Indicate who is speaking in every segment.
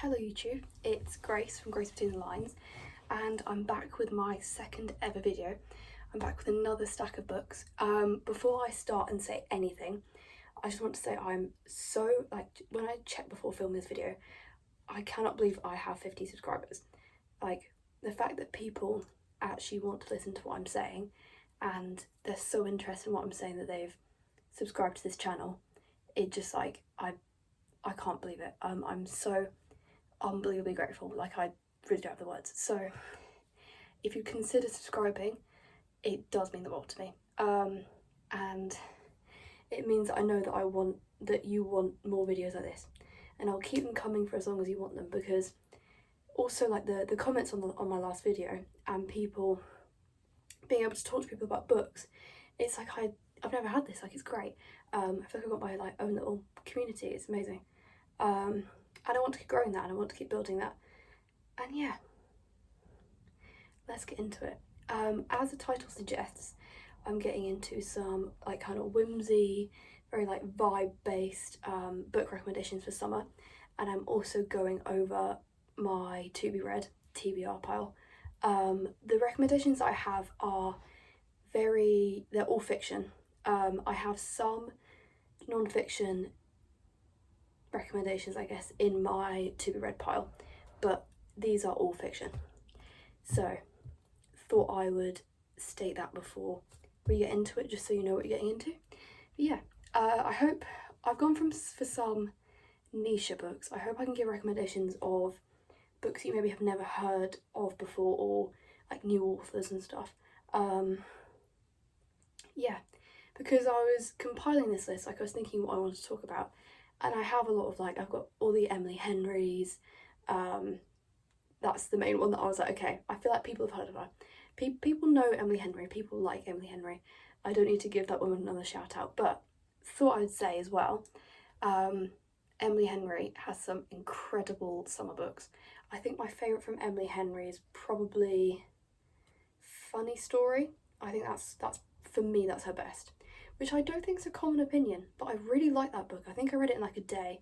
Speaker 1: Hello YouTube, it's Grace from Grace Between the Lines, and I'm back with my second ever video. I'm back with another stack of books. Before I start and say anything, I just want to say I'm so, when I checked before filming this video, I cannot believe I have 50 subscribers. Like, the fact that people actually want to listen to what I'm saying and they're so interested in what I'm saying that they've subscribed to this channel, it just I can't believe it. I'm so unbelievably grateful. Like, I really don't have the words. So if you consider subscribing, it does mean the world to me. And it means that I know that you want more videos like this, and I'll keep them coming for as long as you want them, because also like the comments on my last video and people being able to talk to people about books, it's like I've never had this. Like, it's great. I feel like I've got my own little community. It's amazing. And I want to keep growing that, and I want to keep building that. And yeah, let's get into it. As the title suggests, I'm getting into some kind of whimsy, very vibe-based book recommendations for summer, and I'm also going over my to be read TBR pile. The recommendations I have are they're all fiction. I have some non-fiction recommendations, I guess, in my to be read pile, but these are all fiction. So thought I would state that before we get into it, just so you know what you're getting into. But yeah, I hope I've gone for some niche books. I hope I can give recommendations of books you maybe have never heard of before, or like new authors and stuff. Yeah, because I was compiling this list, I was thinking what I wanted to talk about, and I have a lot of I've got all the Emily Henrys. That's the main one that I was like, okay, I feel like people have heard of her. People know Emily Henry, people like Emily Henry. I don't need to give that woman another shout out, but thought I would say as well, Emily Henry has some incredible summer books. I think my favourite from Emily Henry is probably Funny Story. I think that's for me, that's her best, which I don't think is a common opinion, but I really like that book. I think I read it in a day.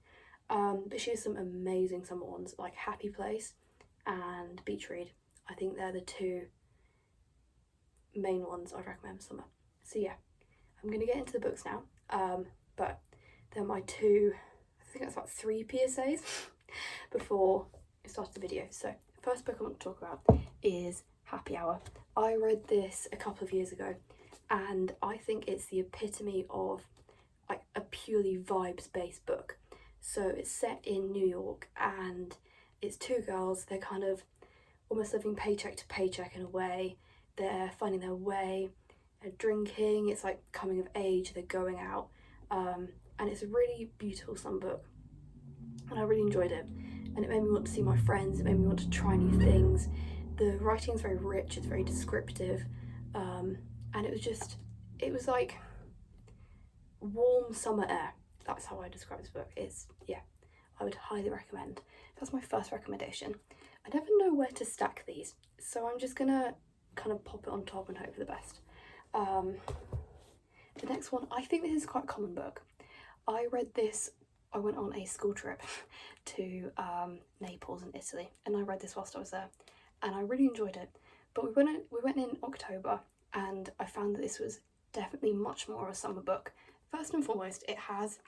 Speaker 1: But she has some amazing summer ones, like Happy Place and Beach Read. I think they're the two main ones I'd recommend for summer. So yeah, I'm gonna get into the books now, but they're my two, I think that's about 3 PSAs before I started the video. So the first book I want to talk about is Happy Hour. I read this a couple of years ago, and I think it's the epitome of a purely vibes-based book. So it's set in New York, and it's two girls. They're kind of almost living paycheck to paycheck in a way. They're finding their way, they're drinking, it's like coming of age, they're going out, and it's a really beautiful summer book, and I really enjoyed it, and it made me want to see my friends, it made me want to try new things. The writing is very rich, it's very descriptive, and it was like warm summer air. That's how I describe this book. I would highly recommend. That's my first recommendation. I never know where to stack these, so I'm just gonna kind of pop it on top and hope for the best. The next one, I think this is quite a common book. I read this, I went on a school trip to Naples in Italy, and I read this whilst I was there, and I really enjoyed it. But we went in October, and I found that this was definitely much more of a summer book. First and foremost, it has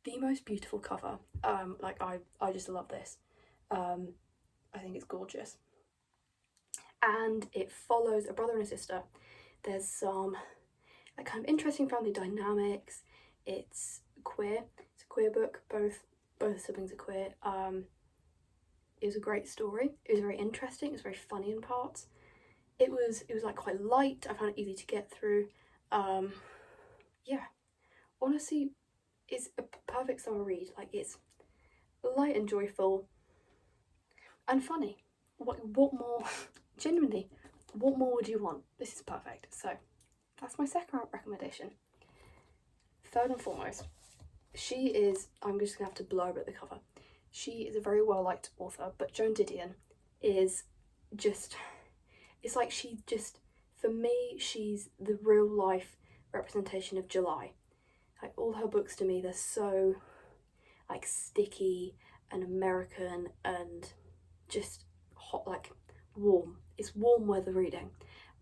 Speaker 1: the most beautiful cover. I just love this. I think it's gorgeous. And it follows a brother and a sister. There's some kind of interesting family dynamics. It's queer. It's a queer book. Both the siblings are queer. It was a great story. It was very interesting. It was very funny in parts. It was quite light. I found it easy to get through. Yeah, honestly, it's a perfect summer read. It's light and joyful and funny. What more? Genuinely, what more would you want? This is perfect. So that's my second recommendation. Third and foremost, she is, I'm just gonna have to blurb at the cover. She is a very well liked author, but Joan Didion is just, for me, she's the real life representation of July. All her books to me, they're so sticky and American and just hot, like warm. It's warm weather reading.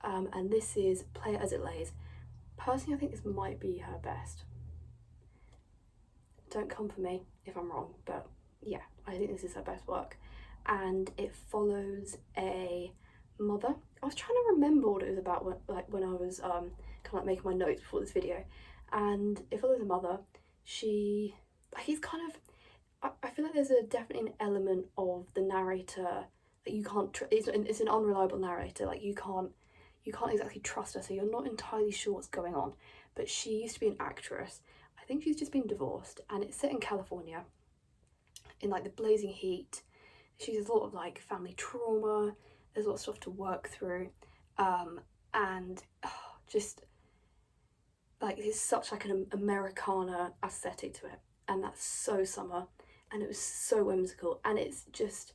Speaker 1: And this is Play It As It Lays. Personally, I think this might be her best. Don't come for me if I'm wrong, but yeah, I think this is her best work. And it follows a mother. I was trying to remember what it was about when I was kind of like making my notes before this video, and it follows a mother. She, like, he's kind of, I feel like there's definitely an element of the narrator that you can't it's an unreliable narrator. Like you can't exactly trust her, so you're not entirely sure what's going on. But she used to be an actress. I think she's just been divorced, and it's set in California in like the blazing heat. She has a lot of like family trauma, there's a lot of stuff to work through, and just like it's such like an Americana aesthetic to it, and that's so summer, and it was so whimsical, and it's just,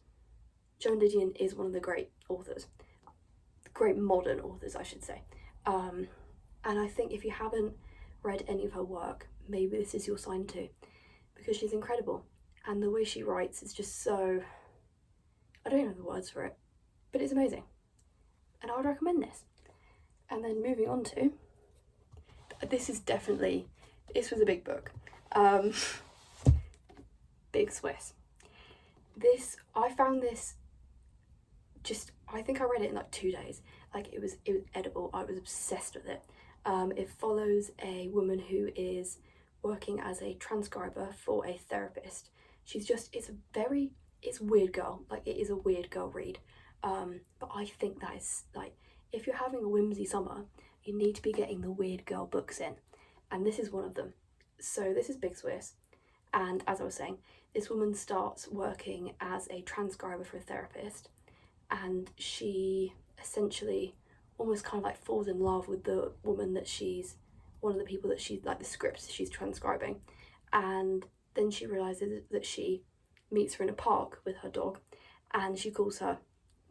Speaker 1: Joan Didion is one of the great authors, great modern authors I should say, and I think if you haven't read any of her work, maybe this is your sign too, because she's incredible, and the way she writes is just so, I don't know the words for it, but it's amazing, and I would recommend this. And then moving on to, this was a big book, Big Swiss. I found this I think I read it in like 2 days. Like it was edible. I was obsessed with it. It follows a woman who is working as a transcriber for a therapist. It's weird girl. Like it is a weird girl read. But I think that is like, if you're having a whimsy summer, you need to be getting the weird girl books in. And this is one of them. So this is Big Swiss. And as I was saying, this woman starts working as a transcriber for a therapist, and she essentially almost kind of like falls in love with the woman that she's, one of the people that she's like the scripts she's transcribing. And then she realizes that she meets her in a park with her dog, and she calls her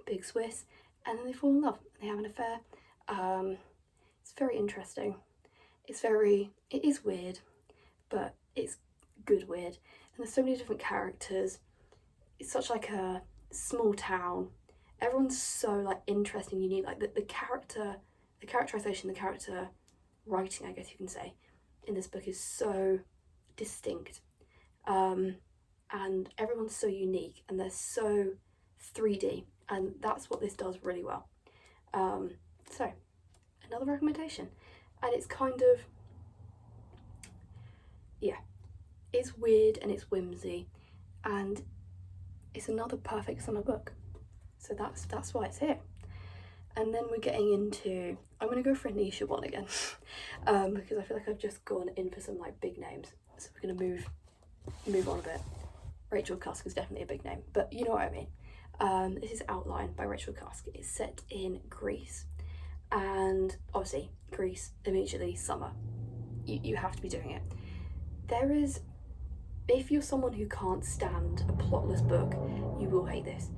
Speaker 1: Big Swiss, and then they fall in love and they have an affair. It's very interesting. It is weird, but it's good weird, and there's so many different characters. It's such like a small town. Everyone's so like interesting, unique. Like the characterization, the character writing, I guess you can say, in this book is so distinct, and everyone's so unique, and they're so 3D, and that's what this does really well. So another recommendation, and it's kind of, yeah, it's weird and it's whimsy, and it's another perfect summer book. So that's why it's here. And then we're getting into, I'm going to go for a niche one again, because I feel like I've just gone in for some like big names. So we're going to move on a bit. Rachel Cusk is definitely a big name, but you know what I mean. This is Outline by Rachel Cusk. It's set in Greece, and obviously Greece, immediately summer. You have to be doing it. If you're someone who can't stand a plotless book, you will hate this.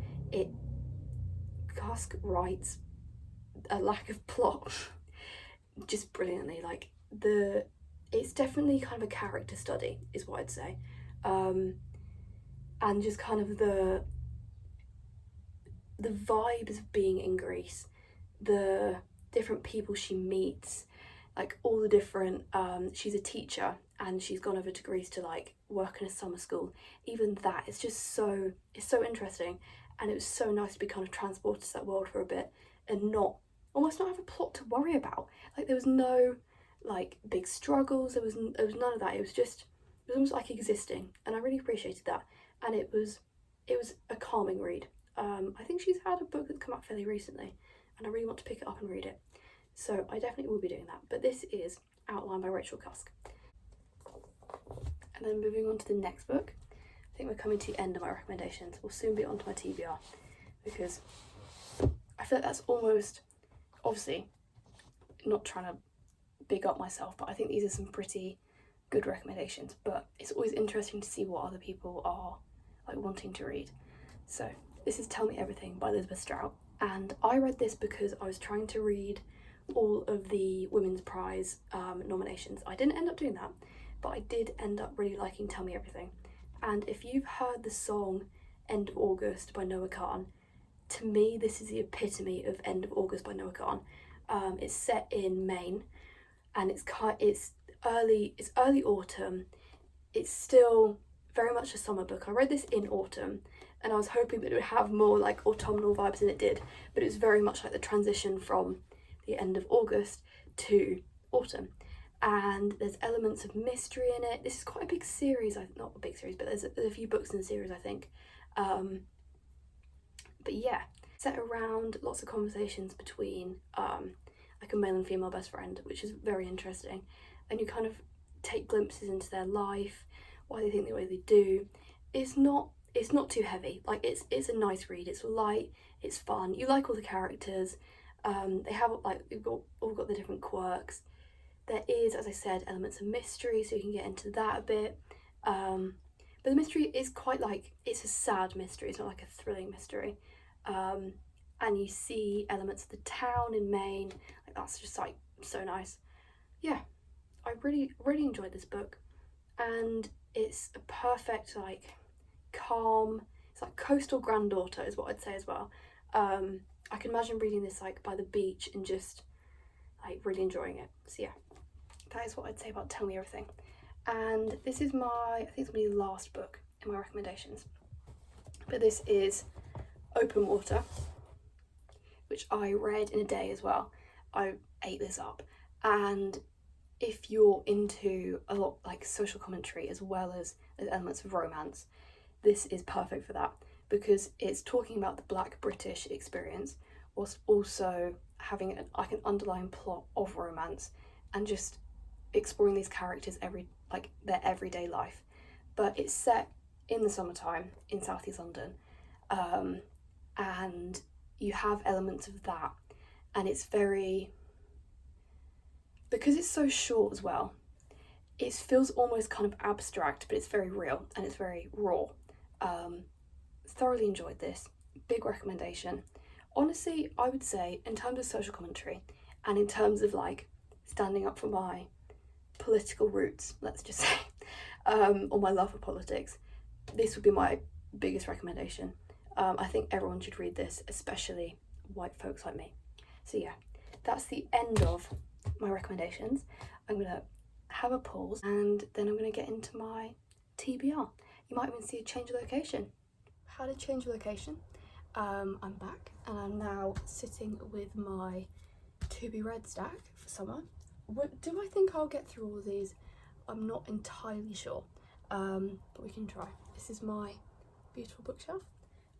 Speaker 1: Cusk writes a lack of plot just brilliantly. Like it's definitely kind of a character study is what I'd say, and just kind of the vibes of being in Greece, the different people she meets, like all the different, she's a teacher and she's gone over to Greece to like work in a summer school. Even that, it's so interesting, and it was so nice to be kind of transported to that world for a bit and almost not have a plot to worry about. Like there was no like big struggles, there was none of that. It was almost like existing, and I really appreciated that. And it was a calming read. I think she's had a book that's come out fairly recently, and I really want to pick it up and read it. So I definitely will be doing that. But this is Outline by Rachel Cusk. And then moving on to the next book, I think we're coming to the end of my recommendations. We'll soon be onto my TBR, because I feel like that's almost, obviously, not trying to big up myself, but I think these are some pretty good recommendations. But it's always interesting to see what other people are like wanting to read. So this is Tell Me Everything by Elizabeth Strout, and I read this because I was trying to read all of the Women's Prize nominations. I didn't end up doing that, but I did end up really liking Tell Me Everything, And if you've heard the song End of August by Noah Kahan, to me this is the epitome of End of August by Noah Kahan. It's set in Maine, and it's early autumn. It's still very much a summer book. I read this in autumn, and I was hoping that it would have more like autumnal vibes than it did, but it was very much like the transition from the end of August to autumn. And there's elements of mystery in it. This is quite a big series, not a big series, but there's a few books in the series, I think. But yeah, set around lots of conversations between like a male and female best friend, which is very interesting, and you kind of take glimpses into their life, why they think the way they do. It's not too heavy. Like it's a nice read. It's light, it's fun. You like all the characters. They have like all got the different quirks. There is, as I said, elements of mystery, so you can get into that a bit. But the mystery is quite like, it's a sad mystery. It's not like a thrilling mystery. And you see elements of the town in Maine. Like that's just like so nice. Yeah, I really enjoyed this book, and it's a perfect like calm. It's like coastal granddaughter is what I'd say as well. I can imagine reading this like by the beach and just like really enjoying it. So yeah, that is what I'd say about Tell Me Everything. And this is I think it's gonna be the last book in my recommendations. But this is Open Water, which I read in a day as well. I ate this up, and if you're into a lot like social commentary as well as elements of romance, this is perfect for that, because it's talking about the Black British experience whilst also having like an underlying plot of romance and just exploring these characters their everyday life. But it's set in the summertime in southeast London, and you have elements of that, and it's very, because it's so short as well, it feels almost kind of abstract, but it's very real and it's very raw. Thoroughly enjoyed this. Big recommendation. Honestly, I would say in terms of social commentary and in terms of like standing up for my political roots, let's just say, or my love for politics, this would be my biggest recommendation. I think everyone should read this, especially white folks like me. So yeah, that's the end of my recommendations. I'm gonna have a pause and then I'm gonna get into my TBR. You might even see a change of location. How to change location. I'm back and I'm now sitting with my to be read stack for summer. Do I think I'll get through all of these? I'm not entirely sure, but we can try. This is my beautiful bookshelf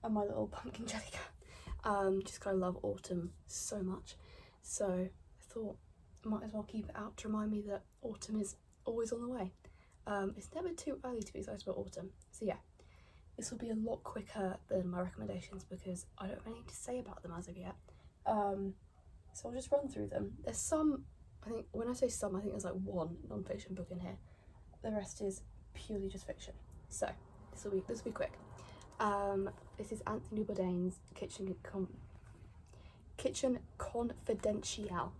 Speaker 1: and my little pumpkin jelly cat. Just because I love autumn so much, so I thought I might as well keep it out to remind me that autumn is always on the way. It's never too early to be excited about autumn. So yeah, this will be a lot quicker than my recommendations because I don't have anything to say about them as of yet. So I'll just run through them. There's some, I think when I say some, I think there's like one non-fiction book in here. The rest is purely just fiction. So this will be quick. This is Anthony Bourdain's Kitchen Confidential.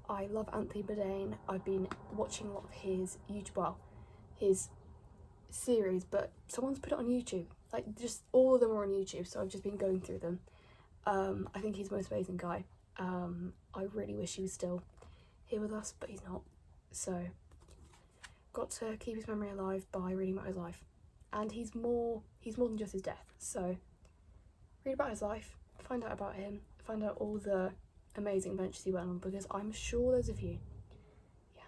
Speaker 1: I love Anthony Bourdain. I've been watching a lot of his his series, but someone's put it on YouTube. Like just all of them are on YouTube, so I've just been going through them. I think he's the most amazing guy. I really wish he was still here with us, but he's not. So got to keep his memory alive by reading about his life. And he's more than just his death. So read about his life, find out about him, find out all the amazing adventures he went on, because I'm sure there's a few. Yeah,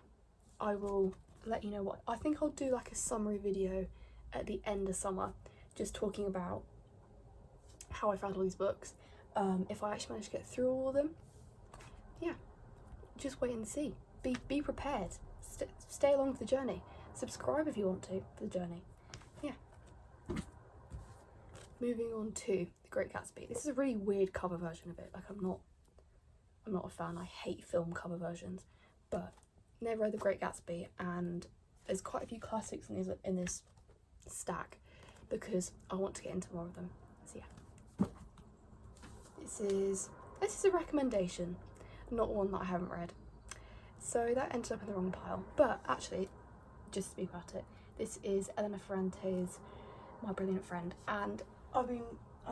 Speaker 1: I will let you know what. I think I'll do like a summary video at the end of summer, just talking about how I found all these books. If I actually manage to get through all of them, yeah, just wait and see. Be prepared. Stay along for the journey. Subscribe if you want to for the journey. Yeah. Moving on to The Great Gatsby. This is a really weird cover version of it. Like I'm not a fan. I hate film cover versions, but never read The Great Gatsby, and there's quite a few classics in this stack because I want to get into more of them. So yeah, this is a recommendation, not one that I haven't read. So that ended up in the wrong pile, but actually, just to speak about it, this is Elena Ferrante's My Brilliant Friend, and I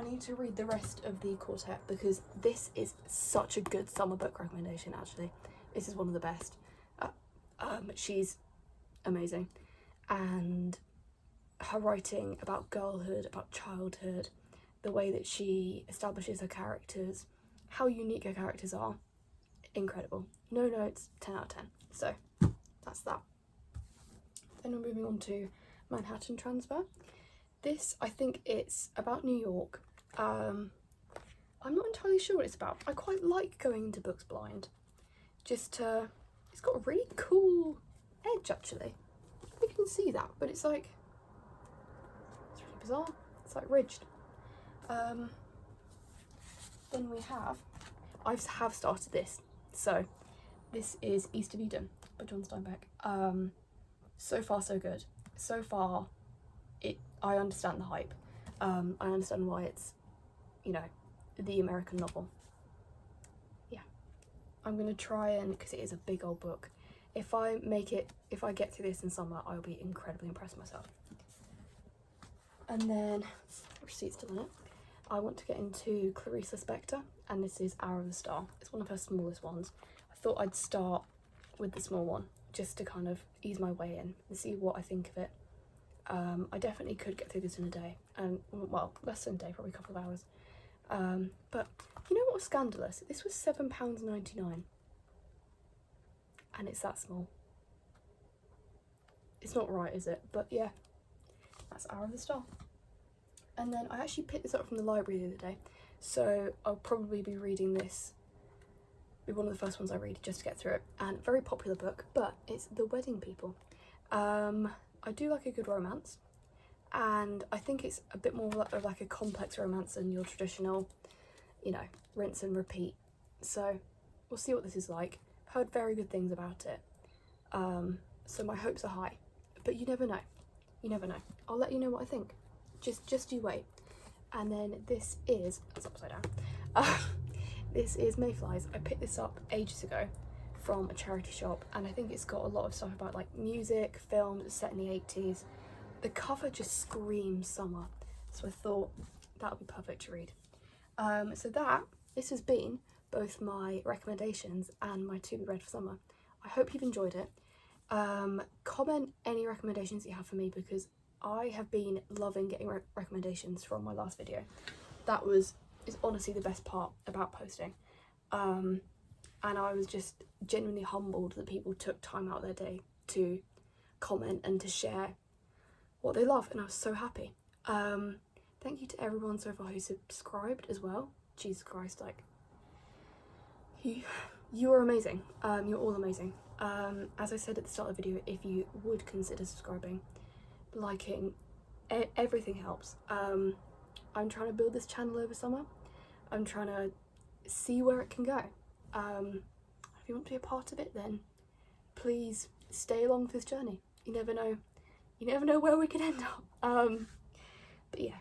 Speaker 1: need to read the rest of the quartet because this is such a good summer book recommendation. Actually, this is one of the best. She's amazing, and her writing about girlhood, about childhood, the way that she establishes her characters, how unique her characters are, incredible. No notes, 10 out of 10. So that's that. Then we're moving on to Manhattan Transfer. This, I think it's about New York. I'm not entirely sure what it's about. I quite like going into books blind. It's got a really cool edge actually. I don't know if you can see that, but it's like, it's really bizarre. It's like ridged. Then we have, I have started this. So this is East of Eden by John Steinbeck. So far so good. So far I understand the hype. I understand why it's, you know, the American novel. Yeah, I'm gonna try and, because it is a big old book, if I get through this in summer, I'll be incredibly impressed with myself. And then, receipt's still in it, I want to get into Clarissa Spector, and this is Hour of the Star. It's one of her smallest ones. I thought I'd start with the small one, just to kind of ease my way in and see what I think of it. I definitely could get through this in a day, and well, less than a day, probably a couple of hours. But you know what was scandalous? This was £7.99, and it's that small. It's not right, is it? But yeah, that's Hour of the Star. And then I actually picked this up from the library the other day, so I'll probably be reading this. Be one of the first ones I read just to get through it. And very popular book, but it's The Wedding People. I do like a good romance, and I think it's a bit more of like a complex romance than your traditional, you know, rinse and repeat. So we'll see what this is like. I've heard very good things about it, so my hopes are high, but you never know. You never know. I'll let you know what I think. Just you wait. And then this is, it's upside down. This is Mayflies. I picked this up ages ago from a charity shop, and I think it's got a lot of stuff about like music, films. It's set in the 80s. The cover just screams summer, so I thought that would be perfect to read. So this has been both my recommendations and my to be read for summer. I hope you've enjoyed it. Comment any recommendations you have for me, because I have been loving getting recommendations from my last video. That is honestly the best part about posting. And I was just genuinely humbled that people took time out of their day to comment and to share what they love, and I was so happy. Thank you to everyone so far who subscribed as well. Jesus Christ, like, you are amazing. You're all amazing. As I said at the start of the video, if you would consider subscribing, liking, everything helps. I'm trying to build this channel over summer. I'm trying to see where it can go. If you want to be a part of it, then please stay along for this journey. You never know where we could end up. But yeah,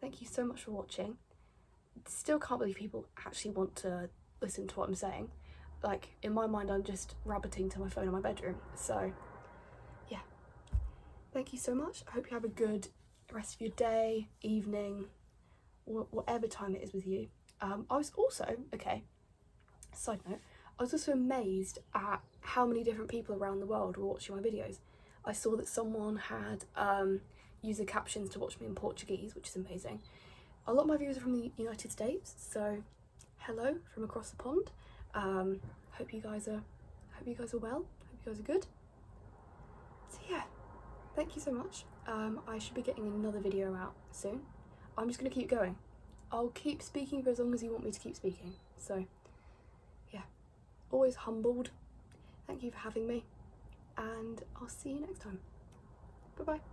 Speaker 1: thank you so much for watching. Still can't believe people actually want to listen to what I'm saying. Like, in my mind, I'm just rabbiting to my phone in my bedroom. So yeah, thank you so much. I hope you have a good rest of your day, evening, whatever time it is with you. I was also, okay, side note, I was also amazed at how many different people around the world were watching my videos. I saw that someone had used the captions to watch me in Portuguese, which is amazing. A lot of my viewers are from the United States, so hello from across the pond. Hope you guys are well. Hope you guys are good. So yeah, thank you so much. I should be getting another video out soon. I'm just gonna keep going. I'll keep speaking for as long as you want me to keep speaking. So yeah, always humbled. Thank you for having me, and I'll see you next time. Bye bye.